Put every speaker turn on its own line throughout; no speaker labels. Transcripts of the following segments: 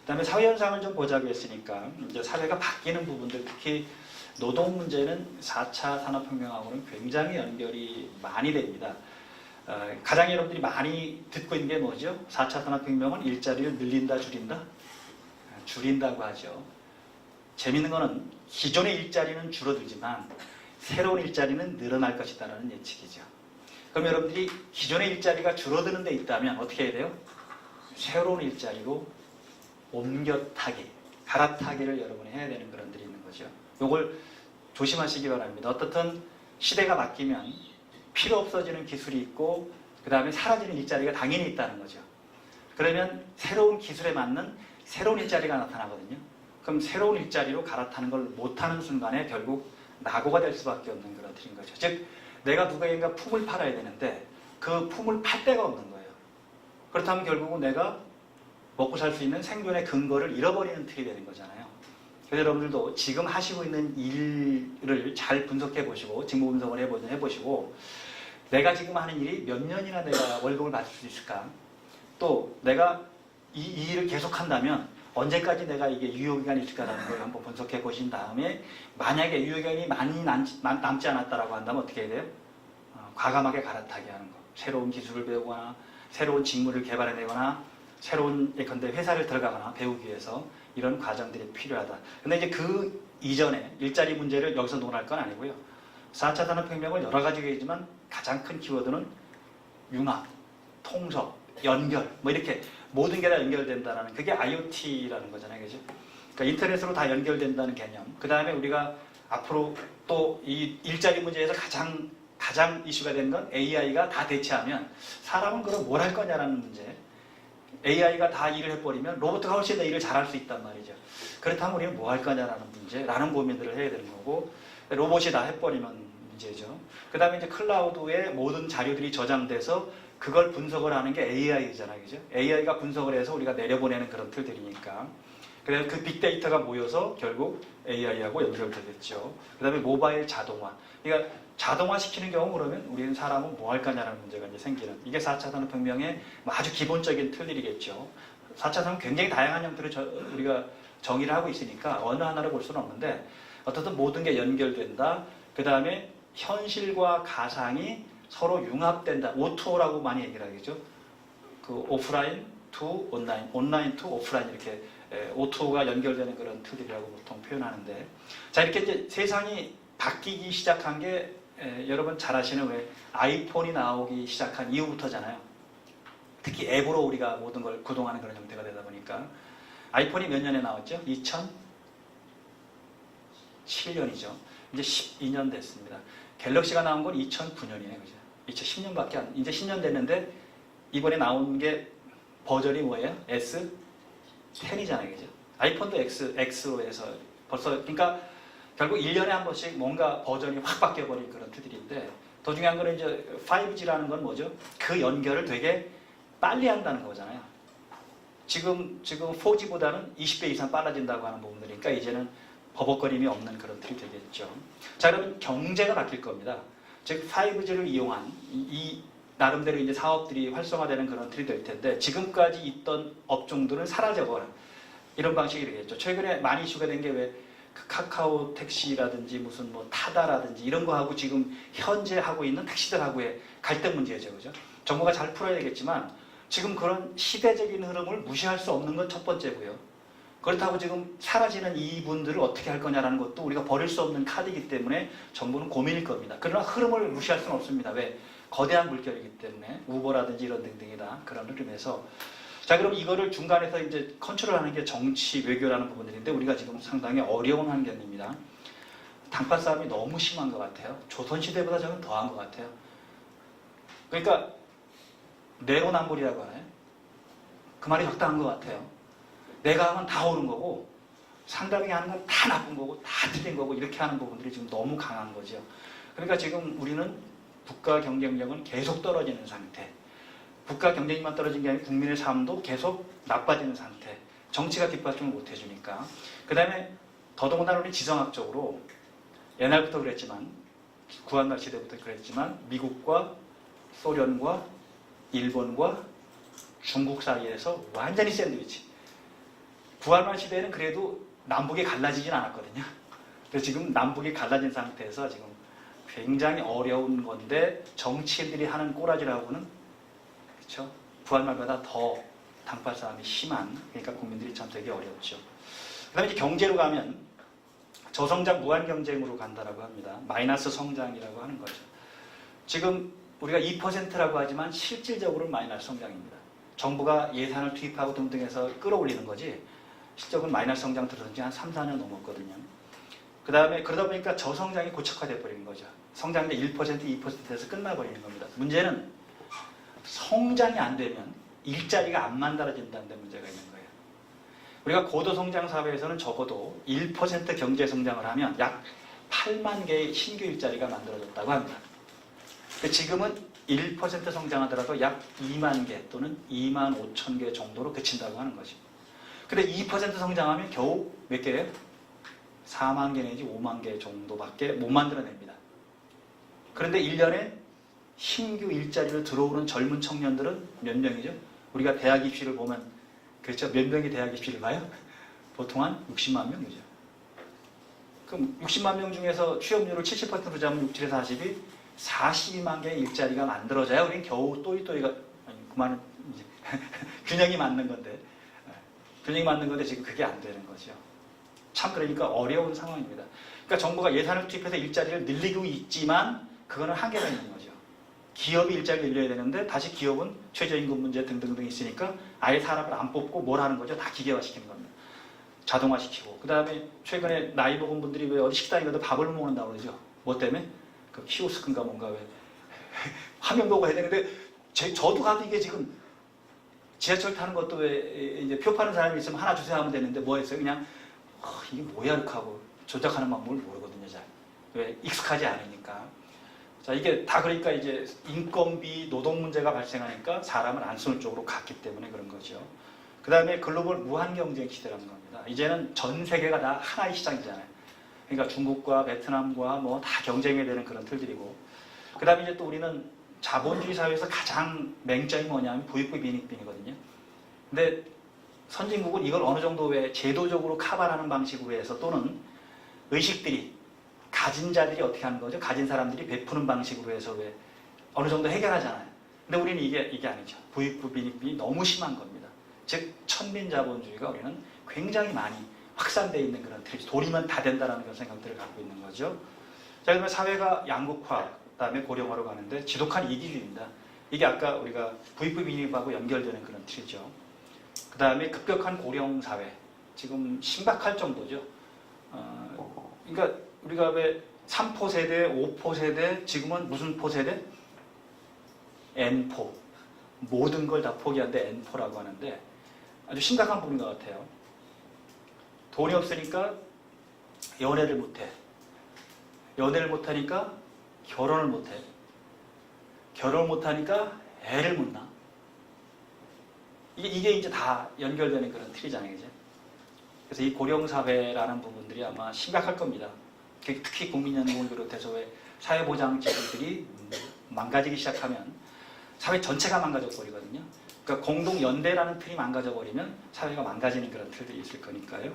그다음에 사회 현상을 좀 보자고 했으니까 이제 사회가 바뀌는 부분들, 특히 노동 문제는 4차 산업혁명하고는 굉장히 연결이 많이 됩니다. 가장 여러분들이 많이 듣고 있는 게 뭐죠? 4차 산업혁명은 일자리를 늘린다, 줄인다? 줄인다고 하죠. 재밌는 거는 기존의 일자리는 줄어들지만 새로운 일자리는 늘어날 것이다라는 예측이죠. 그럼 여러분들이 기존의 일자리가 줄어드는 데 있다면 어떻게 해야 돼요? 새로운 일자리로 옮겨타기, 갈아타기를 여러분이 해야 되는 그런 들이 있는 거죠. 이걸 조심하시기 바랍니다. 어떻든 시대가 바뀌면 필요 없어지는 기술이 있고 그 다음에 사라지는 일자리가 당연히 있다는 거죠. 그러면 새로운 기술에 맞는 새로운 일자리가 나타나거든요. 그럼 새로운 일자리로 갈아타는 걸 못하는 순간에 결국 낙오가 될 수밖에 없는 그런 틀인 거죠. 즉 내가 누구에게인가 품을 팔아야 되는데 그 품을 팔 데가 없는 거예요. 그렇다면 결국은 내가 먹고 살 수 있는 생존의 근거를 잃어버리는 틀이 되는 거잖아요. 그래서 여러분들도 지금 하시고 있는 일을 잘 분석해 보시고 직무 분석을 해보시고 내가 지금 하는 일이 몇 년이나 내가 월급을 받을 수 있을까? 또 내가 이 일을 계속한다면 언제까지 내가 이게 유효기간이 있을까라는 걸 한번 분석해 보신 다음에 만약에 유효기간이 많이 남지 않았다라고 한다면 어떻게 해야 돼요? 과감하게 갈아타게 하는 거. 새로운 기술을 배우거나 새로운 직무를 개발해내거나 새로운 예컨대 회사를 들어가거나 배우기 위해서 이런 과정들이 필요하다. 근데 이제 그 이전에 일자리 문제를 여기서 논할 건 아니고요. 4차 산업혁명은 여러 가지가 있지만 가장 큰 키워드는 융합, 통섭, 연결 뭐 이렇게 모든 게 다 연결된다는 그게 IoT라는 거잖아요. 그죠? 그러니까 인터넷으로 다 연결된다는 개념. 그 다음에 우리가 앞으로 또 이 일자리 문제에서 가장 이슈가 되는 건 AI가 다 대체하면 사람은 그럼 뭘 할 거냐라는 문제. AI가 다 일을 해버리면 로봇가 훨씬 더 일을 잘할 수 있단 말이죠. 그렇다면 우리는 뭐 할 거냐라는 문제라는 고민들을 해야 되는 거고 로봇이 다 해버리면 문제죠. 그 다음에 이제 클라우드에 모든 자료들이 저장돼서 그걸 분석을 하는 게 AI잖아요. 그죠? AI가 분석을 해서 우리가 내려보내는 그런 틀들이니까. 그래서 그 빅데이터가 모여서 결국 AI하고 연결되겠죠. 그 다음에 모바일 자동화. 그러니까 자동화 시키는 경우 그러면 우리는 사람은 뭐 할 거냐라는 문제가 이제 생기는. 이게 4차 산업혁명의 아주 기본적인 틀들이겠죠. 4차 산업 굉장히 다양한 형태로 우리가 정의를 하고 있으니까 어느 하나를 볼 수는 없는데 어떻든 모든 게 연결된다. 그 다음에 현실과 가상이 서로 융합된다. O2O라고 많이 얘기를 하겠죠. 그 오프라인 투 온라인, 온라인 투 오프라인 이렇게 O2O가 연결되는 그런 틀들이라고 보통 표현하는데 자 이렇게 이제 세상이 바뀌기 시작한 게 여러분 잘 아시는 왜 아이폰이 나오기 시작한 이후부터잖아요. 특히 앱으로 우리가 모든 걸 구동하는 그런 형태가 되다 보니까 아이폰이 몇 년에 나왔죠? 2007년이죠. 이제 12년 됐습니다. 갤럭시가 나온 건 2009년이에요. 그죠? 2010년밖에 이제 10년 됐는데 이번에 나온 게 버전이 뭐예요? S10이잖아요. 그죠? 아이폰도 X로 해서 벌써 그러니까 결국 1년에 한 번씩 뭔가 버전이 확 바뀌어버린 그런 틀들인데 더 중요한 거는 이제 5G라는 건 뭐죠? 그 연결을 되게 빨리 한다는 거잖아요. 지금 4G보다는 20배 이상 빨라진다고 하는 부분들이니까 이제는 버벅거림이 없는 그런 틀이 되겠죠. 자, 그러면 경제가 바뀔 겁니다. 즉 5G를 이용한 이 나름대로 이제 사업들이 활성화되는 그런 틀이 될 텐데 지금까지 있던 업종들은 사라져버려 이런 방식이 되겠죠. 최근에 많이 이슈가 된 게 왜 그 카카오 택시라든지 무슨 뭐 타다라든지 이런 거 하고 지금 현재 하고 있는 택시들하고의 갈등 문제죠, 그죠? 정부가 잘 풀어야 되겠지만 지금 그런 시대적인 흐름을 무시할 수 없는 건 첫 번째고요. 그렇다고 지금 사라지는 이분들을 어떻게 할 거냐라는 것도 우리가 버릴 수 없는 카드이기 때문에 정부는 고민일 겁니다. 그러나 흐름을 무시할 수는 없습니다. 왜? 거대한 물결이기 때문에 우버라든지 이런 등등이다. 그런 흐름에서 자 그럼 이거를 중간에서 이제 컨트롤하는 게 정치, 외교라는 부분들인데 우리가 지금 상당히 어려운 환경입니다. 당파 싸움이 너무 심한 것 같아요. 조선시대보다 저는 더한 것 같아요. 그러니까 내로남불이라고 하나요? 그 말이 적당한 것 같아요. 내가 하면 다 옳은 거고 상대방이 하는 건 다 나쁜 거고 다 틀린 거고 이렇게 하는 부분들이 지금 너무 강한 거죠. 그러니까 지금 우리는 국가 경쟁력은 계속 떨어지는 상태. 국가 경쟁력만 떨어진 게 아니라 국민의 삶도 계속 나빠지는 상태. 정치가 뒷받침을 못 해주니까. 그 다음에 더더군다나 우리 지정학적으로 옛날부터 그랬지만 구한말 시대부터 그랬지만 미국과 소련과 일본과 중국 사이에서 완전히 샌드위치. 부활만 시대에는 그래도 남북이 갈라지진 않았거든요. 그래서 지금 남북이 갈라진 상태에서 지금 굉장히 어려운 건데 정치인들이 하는 꼬라지라고는 그렇죠. 부활말보다 더 당파 싸움이 심한 그러니까 국민들이 참 되게 어렵죠. 그다음에 이제 경제로 가면 저성장 무한 경쟁으로 간다라고 합니다. 마이너스 성장이라고 하는 거죠. 지금 우리가 2%라고 하지만 실질적으로는 마이너스 성장입니다. 정부가 예산을 투입하고 등등해서 끌어올리는 거지 실적은 마이너스 성장 들어선 지 한 3, 4년 넘었거든요. 그 다음에 그러다 보니까 저성장이 고착화돼 버리는 거죠. 성장률 1%, 2%에서 끝나버리는 겁니다. 문제는 성장이 안 되면 일자리가 안 만들어진다는 데 문제가 있는 거예요. 우리가 고도성장 사회에서는 적어도 1% 경제 성장을 하면 약 8만 개의 신규 일자리가 만들어졌다고 합니다. 지금은 1% 성장하더라도 약 2만 개 또는 2만 5천 개 정도로 그친다고 하는 거죠. 근데 2% 성장하면 겨우 몇 개예요? 4만 개 내지 5만 개 정도밖에 못 만들어냅니다. 그런데 1년에 신규 일자리로 들어오는 젊은 청년들은 몇 명이죠? 우리가 대학 입시를 보면 그렇죠? 몇 명이 대학 입시를 가요? 보통 한 60만 명이죠. 그럼 60만 명 중에서 취업률을 70%로 잡으면 6, 7에서 40이 42만 개의 일자리가 만들어져야 우리는 겨우 또이또이가 아니 그만은 이제 균형이 맞는 건데 지금 그게 안 되는 거죠. 참 그러니까 어려운 상황입니다. 그러니까 정부가 예산을 투입해서 일자리를 늘리고 있지만 그거는 한계가 있는 거죠. 기업이 일자리를 늘려야 되는데 다시 기업은 최저임금 문제 등등등 있으니까 아예 사람을 안 뽑고 뭘 하는 거죠? 다 기계화시키는 겁니다. 자동화시키고 그 다음에 최근에 나이 먹은 분들이 왜 어디 식당에 가도 밥을 먹는다고 그러죠? 뭐 때문에? 그 키오스크인가 뭔가 왜 화면 보고 해야 되는데 저도 가도 이게 지금 지하철 타는 것도 왜 이제 표 파는 사람이 있으면 하나 주세요 하면 되는데 뭐 했어요? 그냥 이게 뭐야 이렇게 하고 조작하는 방법을 모르거든요. 잘. 왜 익숙하지 않으니까. 자 이게 다 그러니까 이제 인건비 노동 문제가 발생하니까 사람을 안 쓰는 쪽으로 갔기 때문에 그런 거죠. 그 다음에 글로벌 무한 경쟁 시대라는 겁니다. 이제는 전 세계가 다 하나의 시장이잖아요. 그러니까 중국과 베트남과 뭐 다 경쟁해야 되는 그런 틀들이고 그 다음에 이제 또 우리는 자본주의 사회에서 가장 맹점이 뭐냐면 부익부 빈익빈이거든요. 근데 선진국은 이걸 어느 정도 왜 제도적으로 카바하는 방식으로 해서 또는 의식들이 가진 자들이 어떻게 하는 거죠? 가진 사람들이 베푸는 방식으로 해서 왜 어느 정도 해결하잖아요. 근데 우리는 이게 아니죠. 부익부 빈익빈이 너무 심한 겁니다. 즉 천민자본주의가 우리는 굉장히 많이 확산되어 있는 그런 틀이죠. 돈이면 다 된다라는 그런 생각들을 갖고 있는 거죠. 자, 그러면 사회가 양극화, 그다음에 고령화로 가는데 지독한 이기주의입니다. 이게 아까 우리가 부익부 빈익빈하고 연결되는 그런 틀이죠. 그 다음에 급격한 고령 사회, 지금 심각할 정도죠. 그러니까 우리가 왜 3포 세대, 5포 세대, 지금은 무슨 포 세대? N포. 모든 걸 다 포기한데 N포라고 하는데 아주 심각한 부분인 것 같아요. 돈이 없으니까 연애를 못해. 연애를 못하니까 결혼을 못해. 결혼을 못하니까 애를 못 낳아. 이게 이제 다 연결되는 그런 틀이잖아요. 이제. 그래서 이 고령사회라는 부분들이 아마 심각할 겁니다. 특히 국민연금을 비롯해서 왜 사회보장제도들이 망가지기 시작하면 사회 전체가 망가져 버리거든요. 그러니까 공동연대라는 틀이 망가져 버리면 사회가 망가지는 그런 틀들이 있을 거니까요.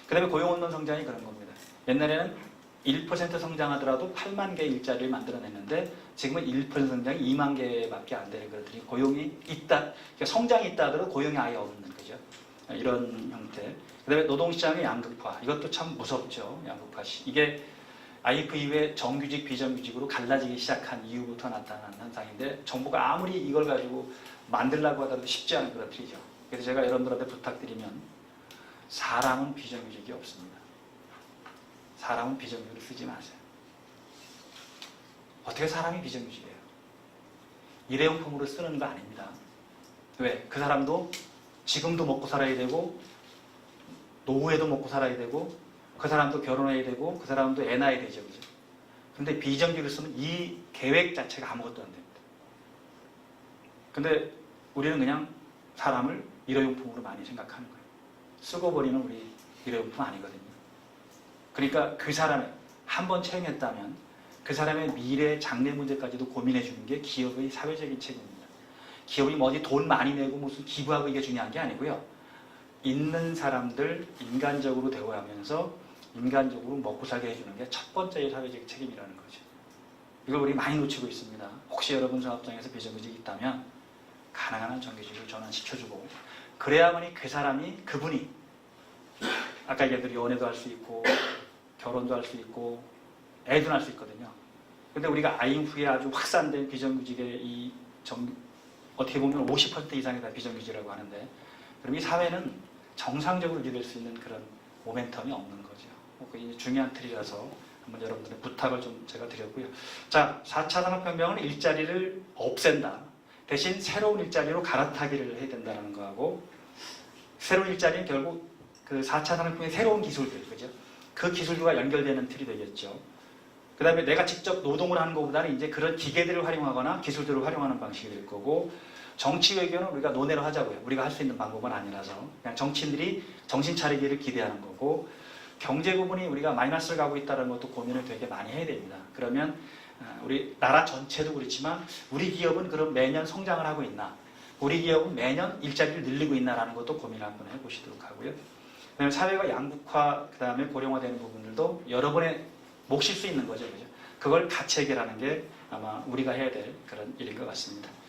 그 다음에 고용원론 성장이 그런 겁니다. 옛날에는 1% 성장하더라도 8만 개의 일자리를 만들어냈는데 지금은 1% 성장이 2만 개밖에 안 되는 것들이 고용이 있다. 그러니까 성장이 있다 하더라도 고용이 아예 없는 거죠. 이런 형태. 그 다음에 노동시장의 양극화. 이것도 참 무섭죠. 양극화. 이게 IMF 이후에 정규직, 비정규직으로 갈라지기 시작한 이후부터 나타난 현상인데 정부가 아무리 이걸 가지고 만들려고 하더라도 쉽지 않은 그런 틀이죠. 그래서 제가 여러분들한테 부탁드리면 사람은 비정규직이 없습니다. 사람은 비정규직을 쓰지 마세요. 어떻게 사람이 비정규직이에요? 일회용품으로 쓰는 거 아닙니다. 왜? 그 사람도 지금도 먹고 살아야 되고 노후에도 먹고 살아야 되고 그 사람도 결혼해야 되고 그 사람도 애 낳아야 되죠. 그죠? 근데 비정규직을 쓰면 이 계획 자체가 아무것도 안 됩니다. 근데 우리는 그냥 사람을 일회용품으로 많이 생각하는 거예요. 쓰고 버리는 우리 일회용품 아니거든요. 그러니까 그 사람을 한번 채용했다면 그 사람의 미래 장래 문제까지도 고민해 주는 게 기업의 사회적인 책임입니다. 기업이 뭐 어디 돈 많이 내고 무슨 기부하고 이게 중요한 게 아니고요. 있는 사람들 인간적으로 대우하면서 인간적으로 먹고 살게 해주는 게 첫 번째 사회적 책임이라는 거죠. 이걸 우리 많이 놓치고 있습니다. 혹시 여러분 사업장에서 비정규직이 있다면 가능한 한 정규직을 전환시켜주고 그래야만이 그 사람이 그분이 아까 얘기했듯이 연애도 할 수 있고 결혼도 할 수 있고 애도 낳을 수 있거든요. 근데 우리가 아이 후에 아주 확산된 비정규직의 어떻게 보면 50% 이상이 다 비정규직이라고 하는데 그럼 이 사회는 정상적으로 유지될 수 있는 그런 모멘텀이 없는 거죠. 그게 중요한 틀이라서 한번 여러분들의 부탁을 좀 제가 드렸고요. 자, 4차 산업혁명은 일자리를 없앤다. 대신 새로운 일자리로 갈아타기를 해야 된다는 거하고 새로운 일자리는 결국 그 4차 산업혁명의 새로운 기술들, 그죠? 그 기술과 연결되는 틀이 되겠죠. 그 다음에 내가 직접 노동을 하는 것보다는 이제 그런 기계들을 활용하거나 기술들을 활용하는 방식이 될 거고 정치 외교는 우리가 논의를 하자고요. 우리가 할 수 있는 방법은 아니라서 그냥 정치인들이 정신 차리기를 기대하는 거고 경제 부분이 우리가 마이너스를 가고 있다는 것도 고민을 되게 많이 해야 됩니다. 그러면 우리 나라 전체도 그렇지만 우리 기업은 그럼 매년 성장을 하고 있나? 우리 기업은 매년 일자리를 늘리고 있나라는 것도 고민을 한번 해보시도록 하고요. 그다음에 사회가 양극화, 그다음에 고령화되는 부분들도 여러분의 몫일 수 있는 거죠, 그죠? 그걸 같이 해결하는 게 아마 우리가 해야 될 그런 일인 것 같습니다.